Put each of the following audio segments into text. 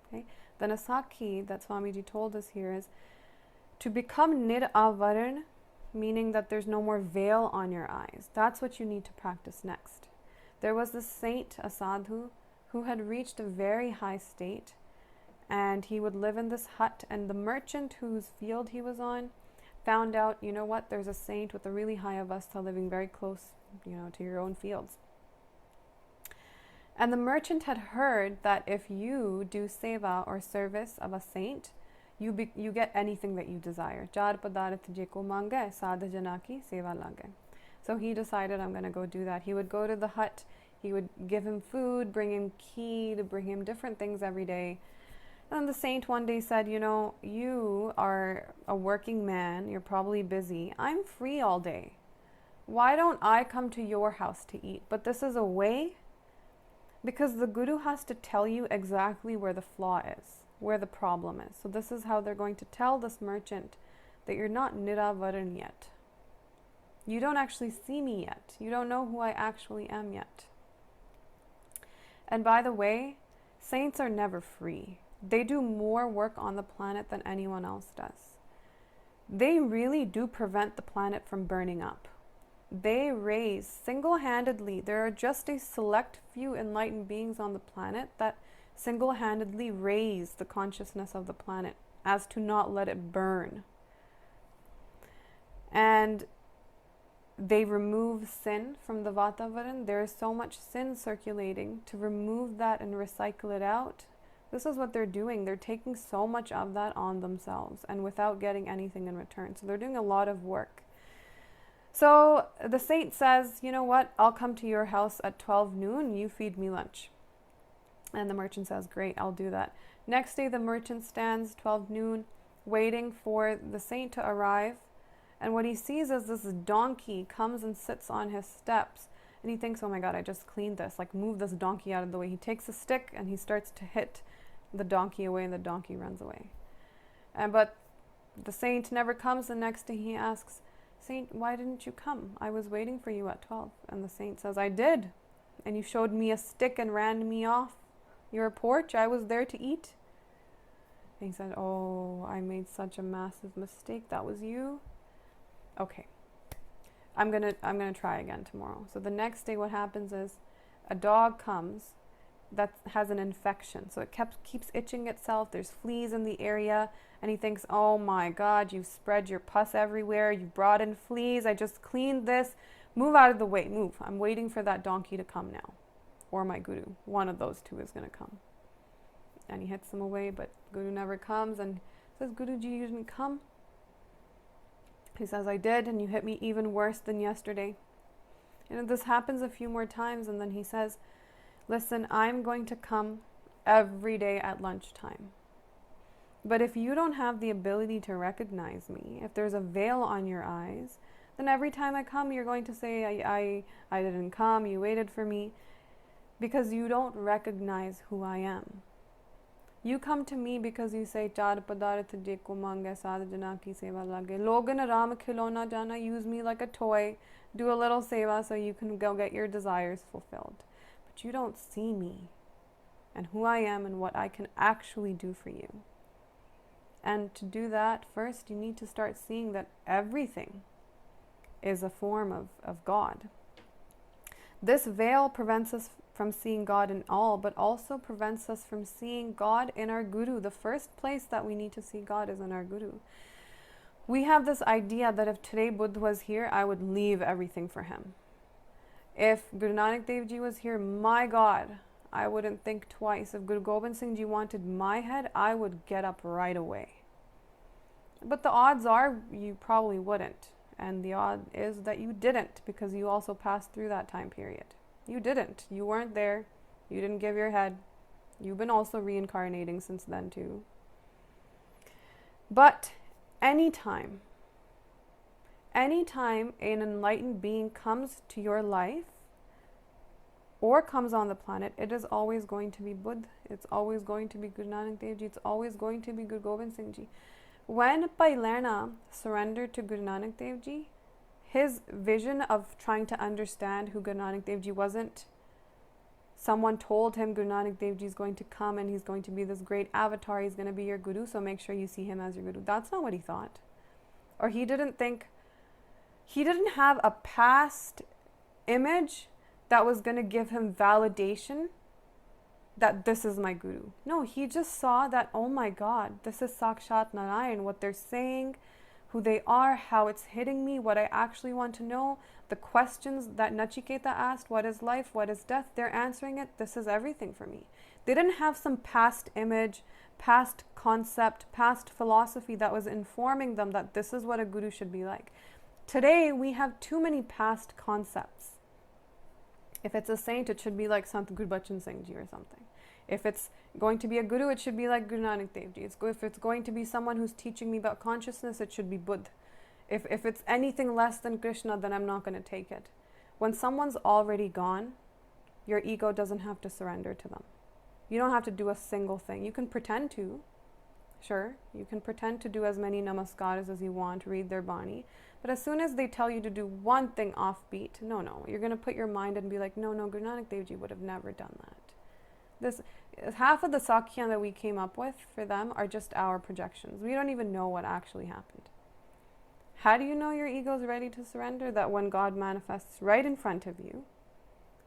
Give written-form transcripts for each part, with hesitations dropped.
Okay? The Nasakhi that Swamiji told us here is to become niravaran, meaning that there's no more veil on your eyes. That's what you need to practice next. There was this saint, a sadhu, who had reached a very high state, and he would live in this hut, and the merchant whose field he was on found out, you know what, there's a saint with a really high avastha living very close, to your own fields. And the merchant had heard that if you do seva or service of a saint, you get anything that you desire. Char padarat je ko mange, sadha jana ki seva lage. So he decided, I'm going to go do that. He would go to the hut, he would give him food, bring him ghee, to bring him different things every day. And the saint one day said, you are a working man, you're probably busy. I'm free all day. Why don't I come to your house to eat? But this is a way, because the guru has to tell you exactly where the flaw is, where the problem is. So this is how they're going to tell this merchant that you're not niravaran yet. You don't actually see me yet. You don't know who I actually am yet. And by the way, saints are never free. They do more work on the planet than anyone else does. They really do prevent the planet from burning up. They raise single-handedly, there are just a select few enlightened beings on the planet that single-handedly raise the consciousness of the planet as to not let it burn. And they remove sin from the Vatavaran. There is so much sin circulating. To remove that and recycle it out, this is what they're doing. They're taking so much of that on themselves and without getting anything in return. So they're doing a lot of work. So the saint says, you know what, I'll come to your house at 12 noon, you feed me lunch. And the merchant says, great, I'll do that. Next day the merchant stands 12 noon waiting for the saint to arrive. And what he sees is this donkey comes and sits on his steps. And he thinks, oh my God, I just cleaned this. Like, move this donkey out of the way. He takes a stick and he starts to hit the donkey away, and the donkey runs away. But the saint never comes. The next day he asks, Saint, why didn't you come? I was waiting for you at 12. And the saint says, I did. And you showed me a stick and ran me off your porch. I was there to eat. And he said, oh, I made such a massive mistake. That was you? Okay, I'm gonna try again tomorrow. So the next day what happens is a dog comes that has an infection. So it keeps itching itself. There's fleas in the area. And he thinks, oh my God, you've spread your pus everywhere. You've brought in fleas. I just cleaned this. Move out of the way. Move. I'm waiting for that donkey to come now. Or my guru. One of those two is going to come. And he hits him away, but guru never comes. And says, Guruji, you didn't come? He says, I did, and you hit me even worse than yesterday. And this happens a few more times, and then he says, listen, I'm going to come every day at lunchtime. But if you don't have the ability to recognize me, if there's a veil on your eyes, then every time I come, you're going to say, I didn't come, you waited for me, because you don't recognize who I am. You come to me because you say, Char padarat je ko mange, sadha jana ki seva lage. Logan ram khilona jana, use me like a toy, do a little seva so you can go get your desires fulfilled. But you don't see me and who I am and what I can actually do for you. And to do that, first you need to start seeing that everything is a form of God. This veil prevents us from seeing God in all, but also prevents us from seeing God in our Guru. The first place that we need to see God is in our Guru. We have this idea that if today Buddha was here, I would leave everything for him. If Guru Nanak Dev Ji was here, my God, I wouldn't think twice. If Guru Gobind Singh Ji wanted my head, I would get up right away. But the odds are you probably wouldn't. And the odd is that you didn't, because you also passed through that time period. You didn't. You weren't there. You didn't give your head. You've been also reincarnating since then too. But anytime an enlightened being comes to your life or comes on the planet, it is always going to be Buddha. It's always going to be Guru Nanak Dev Ji. It's always going to be Guru Gobind Singh Ji. When Pailana surrendered to Guru Nanak Dev Ji, his vision of trying to understand who Guru Nanak Dev Ji wasn't Someone told him Guru Nanak Dev Ji is going to come and he's going to be this great avatar, he's going to be your guru, so make sure you see him as your guru. That's not what he thought. Or he didn't have a past image that was going to give him validation that this is my guru. No, he just saw that, oh my God, this is Sakshat Narayan, what they're saying, who they are, how it's hitting me, what I actually want to know, the questions that Nachiketa asked, what is life, what is death, they're answering it, this is everything for me. They didn't have some past image, past concept, past philosophy that was informing them that this is what a guru should be like. Today, we have too many past concepts. If it's a saint, it should be like Sant Gurbachan Singh Ji or something. If it's going to be a guru, it should be like Guru Nanak Dev Ji. If it's going to be someone who's teaching me about consciousness, it should be Buddha. If it's anything less than Krishna, then I'm not going to take it. When someone's already gone, your ego doesn't have to surrender to them. You don't have to do a single thing. You can pretend to. Sure, you can pretend to do as many namaskaras as you want, read their bani. But as soon as they tell you to do one thing offbeat, no, you're going to put your mind and be like, no, Guru Nanak Dev Ji would have never done that. This half of the Sakya that we came up with for them are just our projections. We don't even know what actually happened. How do you know your ego is ready to surrender? That when God manifests right in front of you,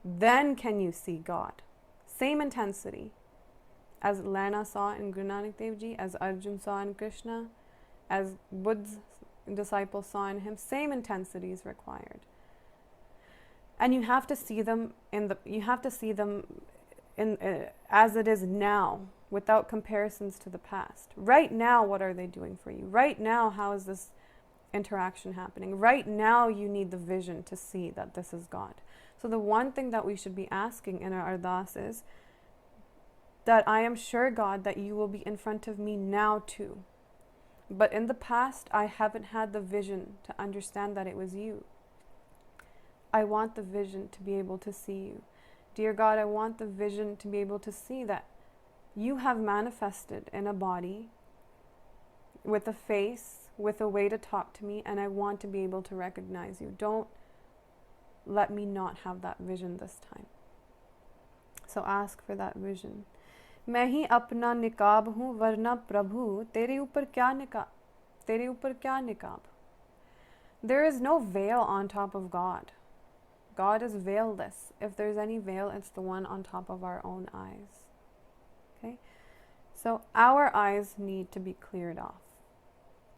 then can you see God. Same intensity as Lena saw in Guru Nanak Dev Ji, as Arjun saw in Krishna, as Buddha's disciples saw in him. Same intensity is required. And you have to see them as it is now, without comparisons to the past. Right now, what are they doing for you? Right now, how is this interaction happening? Right now, you need the vision to see that this is God. So the one thing that we should be asking in our ardas is that I am sure, God, that you will be in front of me now too. But in the past, I haven't had the vision to understand that it was you. I want the vision to be able to see you. Dear God, I want the vision to be able to see that you have manifested in a body, with a face, with a way to talk to me, and I want to be able to recognize you. Don't let me not have that vision this time. So ask for that vision. मैं ही अपना निकाब हूँ वरना प्रभु तेरे ऊपर क्या निकाब. There is no veil on top of God. God is veilless. If there's any veil, it's the one on top of our own eyes. Okay? So our eyes need to be cleared off.